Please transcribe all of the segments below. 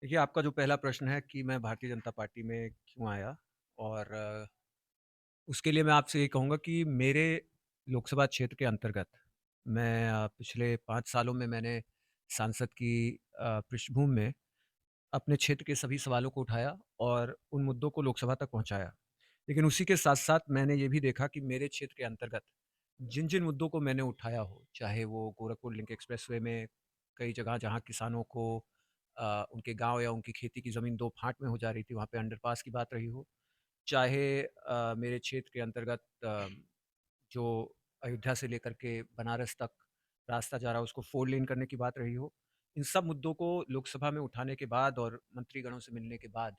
देखिए, आपका जो पहला प्रश्न है कि मैं भारतीय जनता पार्टी में क्यों आया और उसके लिए मैं आपसे ये कहूँगा कि मेरे लोकसभा क्षेत्र के अंतर्गत मैं पिछले 5 सालों में मैंने सांसद की पृष्ठभूमि में अपने क्षेत्र के सभी सवालों को उठाया और उन मुद्दों को लोकसभा तक पहुँचाया। लेकिन उसी के साथ-साथ मैंने ये भी देखा कि मेरे क्षेत्र के अंतर्गत जिन-जिन मुद्दों को मैंने उठाया हो, चाहे वो गोरखपुर लिंक एक्सप्रेसवे में कई जगह जहाँ किसानों को उनके गाँव या उनकी खेती की ज़मीन 2 फाँट में हो जा रही थी, वहाँ पे अंडरपास की बात रही हो, चाहे मेरे क्षेत्र के अंतर्गत जो अयोध्या से लेकर के बनारस तक रास्ता जा रहा है, उसको 4 लेन करने की बात रही हो। इन सब मुद्दों को लोकसभा में उठाने के बाद और मंत्रीगणों से मिलने के बाद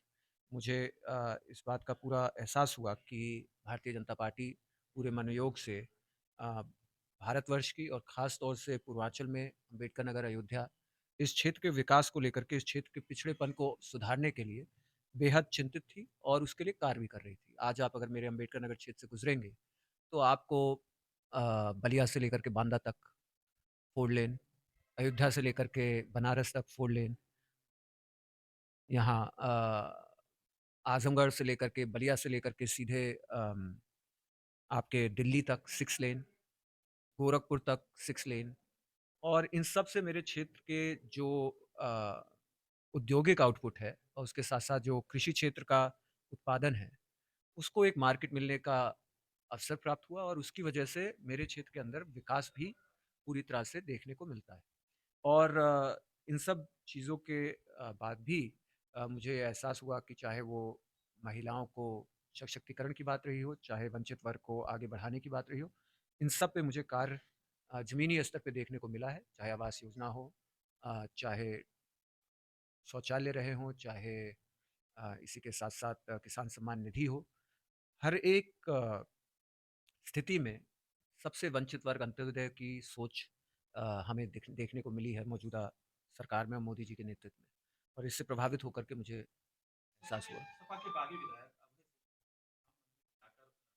मुझे इस बात का पूरा एहसास हुआ कि भारतीय जनता पार्टी पूरे मनोयोग से भारतवर्ष की और ख़ास तौर से पूर्वांचल में अम्बेडकर नगर, अयोध्या, इस क्षेत्र के विकास को लेकर के, इस क्षेत्र के पिछड़ेपन को सुधारने के लिए बेहद चिंतित थी और उसके लिए कार्य भी कर रही थी। आज आप अगर मेरे अम्बेडकर नगर क्षेत्र से गुज़रेंगे, तो आपको बलिया से लेकर के बांदा तक 4 लेन, अयोध्या से लेकर के बनारस तक 4 लेन, यहाँ आज़मगढ़ से लेकर के बलिया से लेकर के सीधे आपके दिल्ली तक 6 लेन, गोरखपुर तक 6 लेन और इन सब से मेरे क्षेत्र के जो अ, औद्योगिक आउटपुट है और उसके साथ-साथ जो कृषि क्षेत्र का उत्पादन है, उसको एक मार्केट मिलने का अवसर प्राप्त हुआ और उसकी वजह से मेरे क्षेत्र के अंदर विकास भी पूरी तरह से देखने को मिलता है। और इन सब चीज़ों के बाद भी मुझे एहसास हुआ कि चाहे वो महिलाओं को सशक्तिकरण की बात रही हो, चाहे वंचित वर्ग को आगे बढ़ाने की बात रही हो, इन सब पे मुझे कार्य ज़मीनी स्तर पे देखने को मिला है। चाहे आवास योजना हो, चाहे शौचालय रहे हों, चाहे इसी के साथ-साथ किसान सम्मान निधि हो। हर एक स्थिति में सबसे वंचित वर्ग अंत्योदय की सोच हमें देखने को मिली है मौजूदा सरकार में और मोदी जी के नेतृत्व में और इससे प्रभावित होकर के मुझे एहसास हुआ। सपा के बागी विधायक अपने आकर ऐसी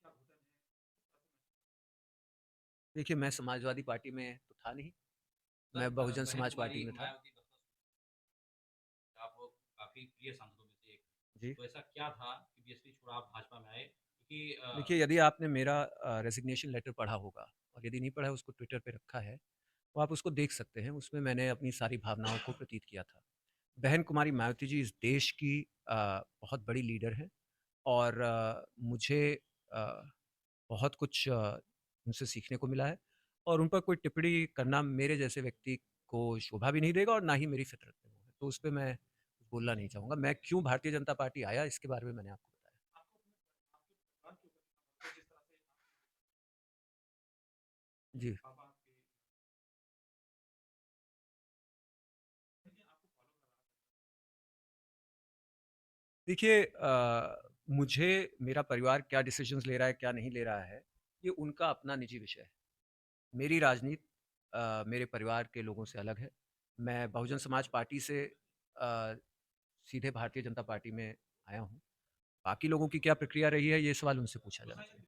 क्या घुटन है? देखिए, मैं समाजवादी पार्टी में तो था नहीं, सर मैं बहुजन बहन समाज पार्टी कुमारी में था। मायावती आप काफ़ी प्रिय सांसदों में से एक हैं। जी। तो ऐसा क्या था कि बीएसपी छोड़ा आप भाजपा में आए? क्योंकि देखिए, यदि आपने मेरा रेज़िग्नेशन लेटर पढ़ा होगा और यदि नहीं पढ़ा है उसको ट्विटर पे रखा है, तो आप उसको देख सकते हैं। उसमें मैंने अपनी सारी भावनाओं को प्रतीत किया था। बहन कुमारी मायावती जी इस देश की बहुत बड़ी लीडर हैं और मुझे अ, बहुत कुछ उनसे सीखने को मिला है और उन पर कोई टिप्पणी करना मेरे जैसे व्यक्ति को शोभा भी नहीं देगा और ना ही मेरी फितरत में वो है। तो उसपे मैं कुछ बोलना नहीं चाहूँगा। मैं क्यों भारतीय जनता पार्टी आया इसके बारे में मैंने आपको बताया। आपको अपने आपके परिवार के ऊपर कितना भरोसा है, जिस तरह से जी। पापा आपके देखिए आपको फॉलो कर रहा था। देखिए मुझे मेरा परिवार क्या डिसीज़न्स ले रहा है, क्या नहीं ले रहा है, ये उनका अपना निजी विषय है। मेरी राजनीति मेरे परिवार के लोगों से अलग है। मैं बहुजन समाज पार्टी से सीधे भारतीय जनता पार्टी में आया हूँ। बाकी लोगों की क्या प्रक्रिया रही है, ये सवाल उनसे पूछा जाना चाहिए।